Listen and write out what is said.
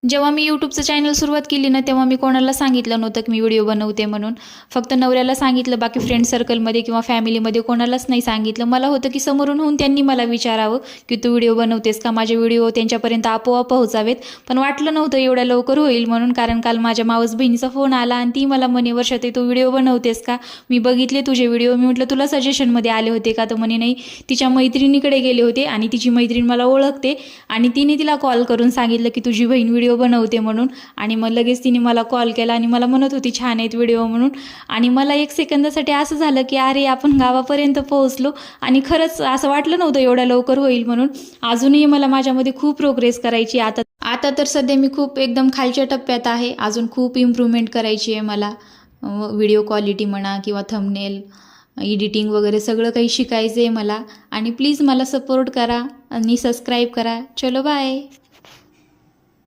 जेव्हा मी यूट्यूबचं चॅनल सुरुवात केली ना, तेव्हा मी कोणाला सांगितलं नव्हतं की मी व्हिडिओ बनवते म्हणून. फक्त नवऱ्याला सांगितलं, बाकी फ्रेंड सर्कलमध्ये किंवा फॅमिलीमध्ये कोणालाच नाही सांगितलं. मला होतं की समोरून होऊन त्यांनी मला विचारावं की तू व्हिडिओ बनवतेस का, माझे व्हिडिओ त्यांच्यापर्यंत आपोआप पोहोचावेत. पण वाटलं नव्हतं एवढ्या लवकर होईल म्हणून, कारण काल माझ्या मावस बहिणीचा फोन आला आणि ती मला म्हणे, वर्षाताई तू व्हिडिओ बनवतेस का, मी बघितले तुझे व्हिडिओ. मी म्हटलं तुला सजेशनमध्ये आले होते का, तर म्हणे नाही, तिच्या मैत्रिणीकडे गेले होते आणि तिची मैत्रीण मला ओळखते आणि तिने तिला कॉल करून सांगितलं की तुझी बहीण व्हिडिओ बनवते म्हणून. आणि मग लगेच तिने मला कॉल केला आणि मला म्हणत होती छान आहेत व्हिडिओ म्हणून. आणि मला एक सेकंदासाठी असं झालं की अरे आपण गावापर्यंत पोहोचलो. आणि खरंच असं वाटलं नव्हतं एवढ्या लवकर होईल म्हणून. अजूनही मला माझ्यामध्ये खूप प्रोग्रेस करायची. आता तर सध्या मी खूप एकदम खालच्या टप्प्यात आहे. अजून खूप इम्प्रूव्हमेंट करायची आहे मला. व्हिडिओ क्वालिटी म्हणा किंवा थंबनेल एडिटिंग वगैरे सगळं काही शिकायचं आहे मला. आणि प्लीज मला सपोर्ट करा आणि सबस्क्राईब करा. चलो बाय.